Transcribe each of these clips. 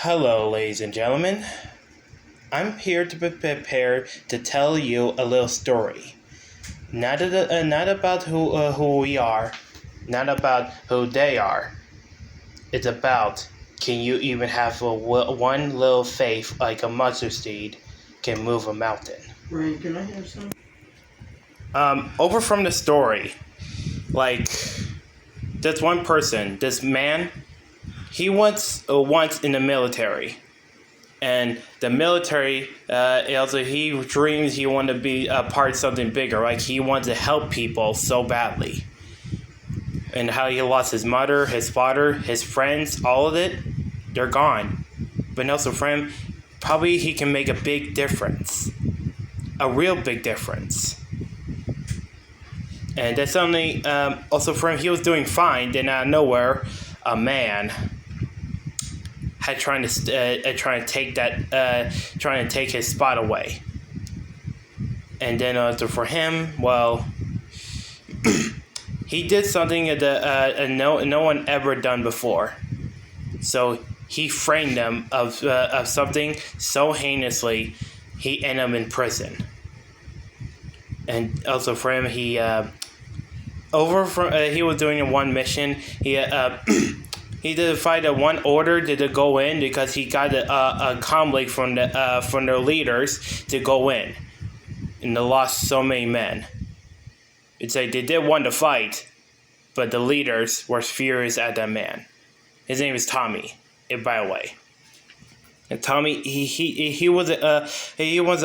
Hello, ladies and gentlemen. I'm here to be prepared to tell you a little story. Not about who we are, not about who they are. It's about can you even have one little faith like a mustard seed can move a mountain. Ryan, can I have some? Over from the story, like this one person, this man, he once in the military. And the military, also he dreams he wanted to be a part of something bigger. Like he wanted to help people so badly. And how he lost his mother, his father, his friends, all of it, they're gone. But also for him, probably he can make a big difference. A real big difference. And that's only, also for him, he was doing fine. Then out of nowhere, a man trying to take his spot away. And then for him, well, he did something that no one ever done before. So he framed them of something so heinously, he ended up in prison. And also for him, he was doing one mission. He did fight one order to go in because he got a conflict from their leaders to go in, and they lost so many men. It's like they did want to fight, but the leaders were furious at that man. His name is Tommy. By the way, and Tommy he was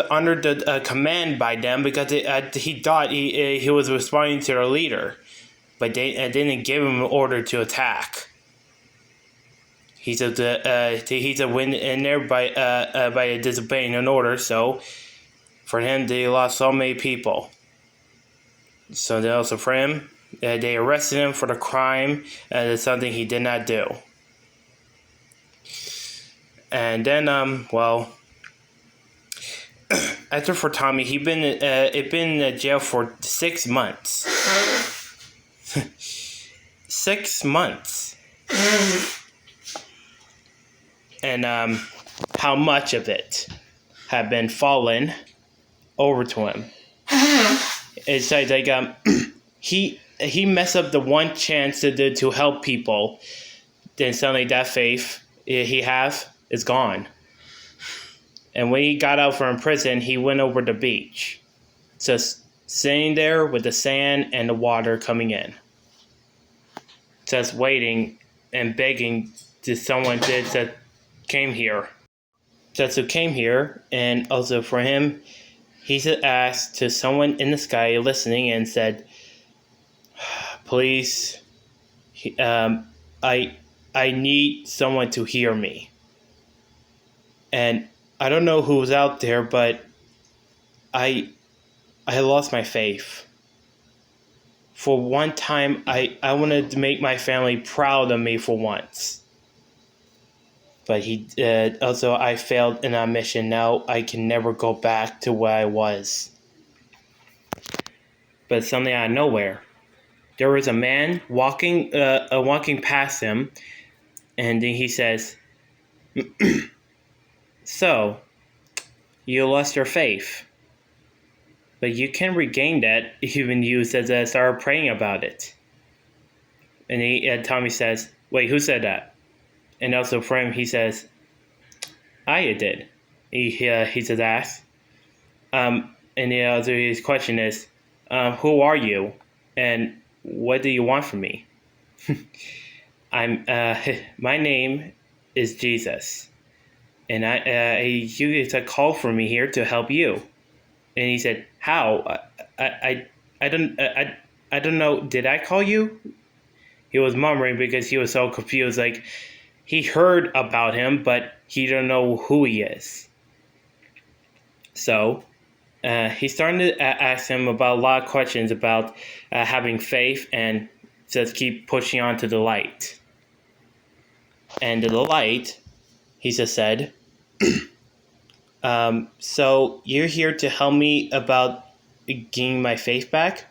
under the command by them because he thought he was responding to their leader, but they didn't give him an order to attack. He's a win in there by disobeying an order. So for him, they lost so many people. So then also for him, they arrested him for the crime. It's something he did not do. And then after for Tommy, he been in jail for 6 months. 6 months. And how much of it had been fallen over to him. It's like he messed up the one chance to help people. Then suddenly that faith he have is gone. And when he got out from prison, he went over the beach, just sitting there with the sand and the water coming in, just waiting and begging to someone that came here. Just who came here, and also for him, he asked to someone in the sky listening and said, "Please, I need someone to hear me." And I don't know who's out there, but I lost my faith. For one time, I wanted to make my family proud of me for once. But I failed in that mission. Now I can never go back to where I was. But something out of nowhere, there was a man walking past him, and then he says, "So, you lost your faith, but you can regain that even you start praying about it." And Tommy says, "Wait, who said that?" And also for him, he says, "I did." He says, "Ask." And his question is, "Who are you, and what do you want from me?" My name is Jesus, and you get a call from me here to help you." And he said, "How? I don't know. Did I call you?" He was murmuring because he was so confused. Like, he heard about him, but he don't know who he is. So he started to ask him about a lot of questions about having faith and just keep pushing on to the light. And the light, he just said, "So you're here to help me about gaining my faith back?"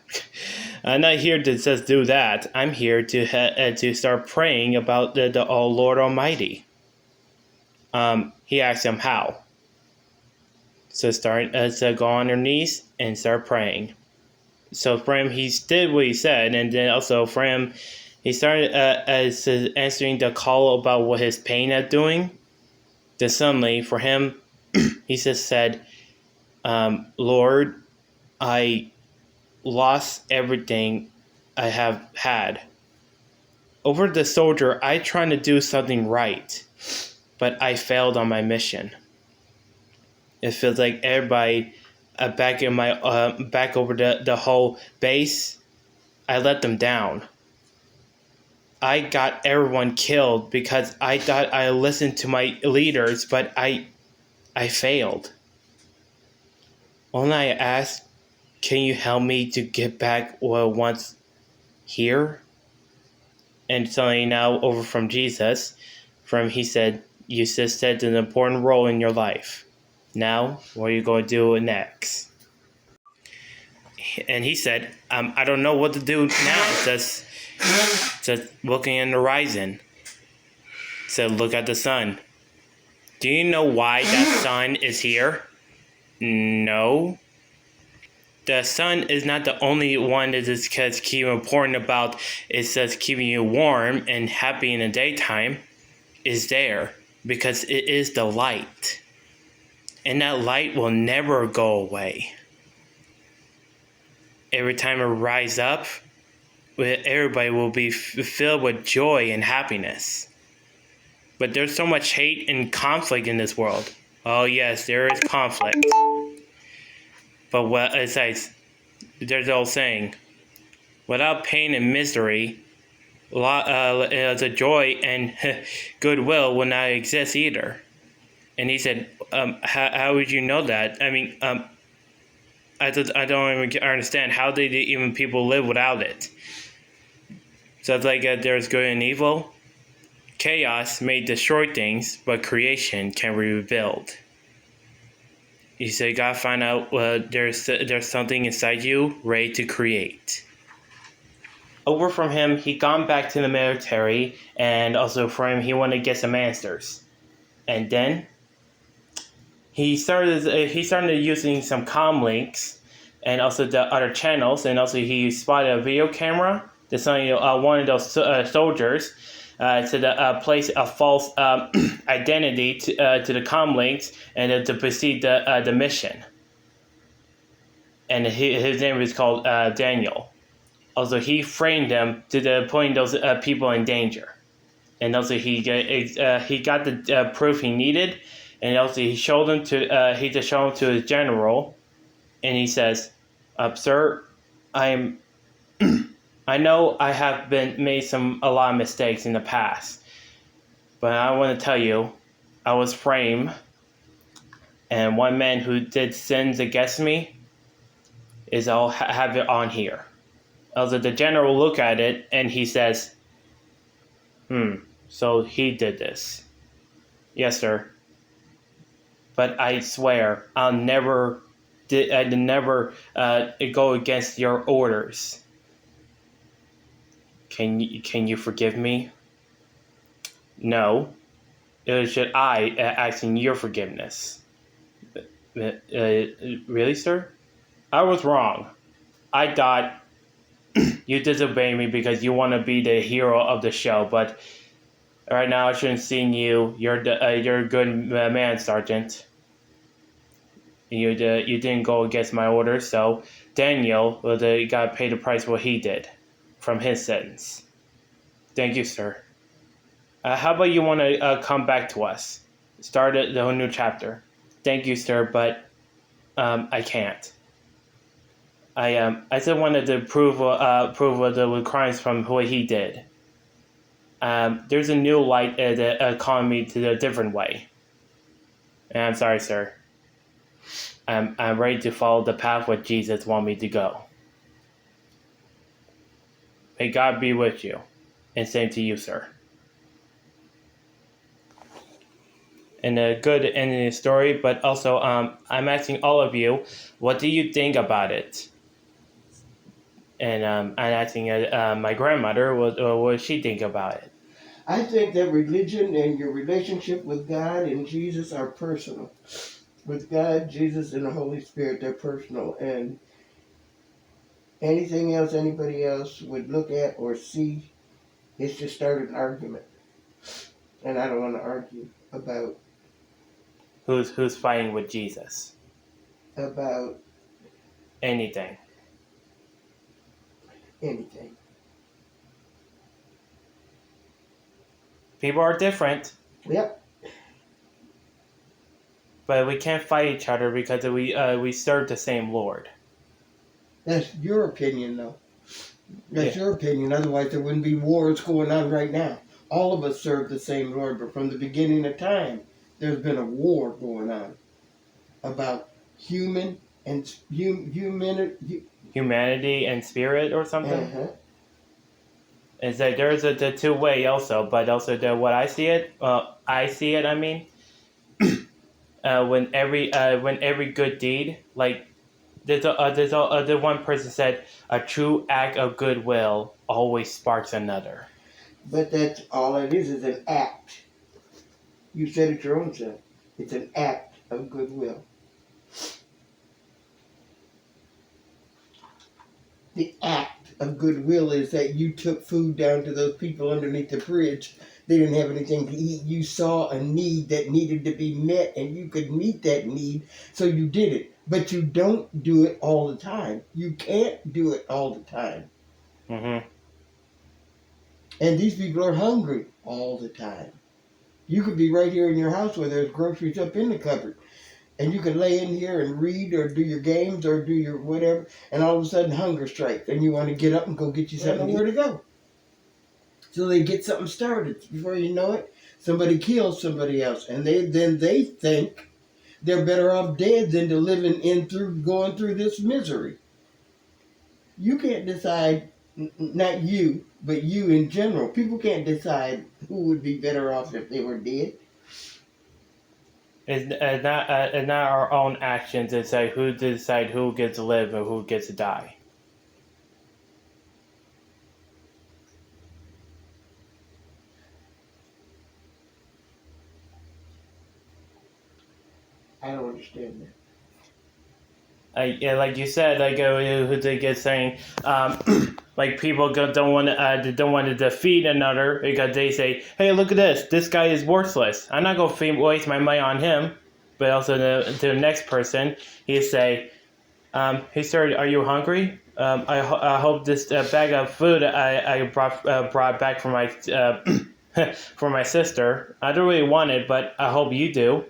I'm not here to just do that. I'm here to start praying about the Lord Almighty. he asked him how. So so go on your knees and start praying. So for him, he did what he said, and then also for him, he started answering the call about what his pain is doing. Then suddenly, for him, he just said, Lord, I lost everything I have had. Over the soldier, I tried to do something right, but I failed on my mission. It feels like everybody back in my back over the whole base, I let them down. I got everyone killed because I thought I listened to my leaders, but I failed. Only I asked, can you help me to get back once here? And suddenly now over from Jesus, he said, you just said an important role in your life. Now, what are you going to do next? And he said, I don't know what to do now. Just looking in the horizon. Said, look at the sun. Do you know why that sun is here? No. The sun is not the only one that is keeping important about. It's just keeping you warm and happy in the daytime. Is there because it is the light, and that light will never go away. Every time it rises up, everybody will be filled with joy and happiness. But there's so much hate and conflict in this world. Oh yes, there is conflict. But there's the old saying, without pain and misery, the joy and goodwill will not exist either. And he said, how would you know that? I mean, I don't even understand. How did even people live without it? So it's like there's good and evil. Chaos may destroy things, but creation can be rebuilt. You say you gotta find out there's something inside you ready to create. Over from him, he gone back to the military, and also for him, he wanted to get some answers. And then he started using some comm links, and also the other channels, and also he spotted a video camera. That's one of those soldiers to place a false identity to the comm links and to proceed the mission. And his name is called Daniel. Also, he framed them to putting those people in danger. And also, he got the proof he needed, and also he showed them to his general, and he says, "Sir, I know I have made a lot of mistakes in the past, but I want to tell you, I was framed, and one man who did sins against me I'll have it on here." Also, the general look at it and he says, so he did this. Yes, sir. But I swear, I'll never go against your orders. Can you forgive me? No. It should I asking your forgiveness. Really, sir? I was wrong. I thought you disobey me because you want to be the hero of the show, but right now I shouldn't see you. You're a good man, Sergeant. You didn't go against my orders, so Daniel got to pay the price for what he did from his sentence. Thank you, sir. How about you want to come back to us? Start the whole new chapter. Thank you, sir, but I can't. I just wanted to prove the crimes from what he did. There's a new light that calling me to a different way. And I'm sorry, sir. I'm ready to follow the path where Jesus wants me to go. May God be with you, and same to you, sir. And a good ending of the story, but also I'm asking all of you, what do you think about it? And I'm asking my grandmother, what does she think about it? I think that religion and your relationship with God and Jesus are personal. With God, Jesus, and the Holy Spirit, they're personal. And anything else anybody else would look at or see is to start an argument. And I don't want to argue about Who's fighting with Jesus? Anything. anything. People are different, Yep. but we can't fight each other because we serve the same Lord. That's your opinion, though. That's Yeah. your opinion. Otherwise, there wouldn't be wars going on right now. All of us serve the same Lord, but from the beginning of time, there's been a war going on about human and Humanity and spirit or something. Uh-huh. Is that there's the two-way also, but also what I see it. I mean, when every good deed, like the one person said, a true act of goodwill always sparks another. But that's all it is an act. You said it your own self. It's an act of goodwill. The act of goodwill is that you took food down to those people underneath the bridge. They didn't have anything to eat. You saw a need that needed to be met, and you could meet that need, so you did it. But you don't do it all the time. You can't do it all the time. Mm-hmm. And these people are hungry all the time. You could be right here in your house where there's groceries up in the cupboard. And you can lay in here and read or do your games or do your whatever, and all of a sudden hunger strikes, and you want to get up and go get you something where to go. So they get something started. Before you know it, somebody kills somebody else, and they think they're better off dead than to going through this misery. You can't decide, not you, but you in general. People can't decide who would be better off if they were dead. It's not our own actions that say who decide who gets to live and who gets to die. I don't understand that. Yeah, like you said, like who they get saying, like people don't want to defeat another because they say, hey, look at this guy is worthless. I'm not gonna waste my money on him. But also to the next person, he say, hey sir, are you hungry? I hope this bag of food I brought back for my for my sister. I don't really want it, but I hope you do.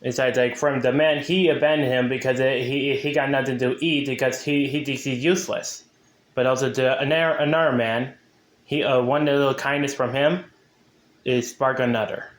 It's like from the man, he abandoned him because he got nothing to eat because he thinks he's useless. But also to another man, he one little kindness from him is spark another.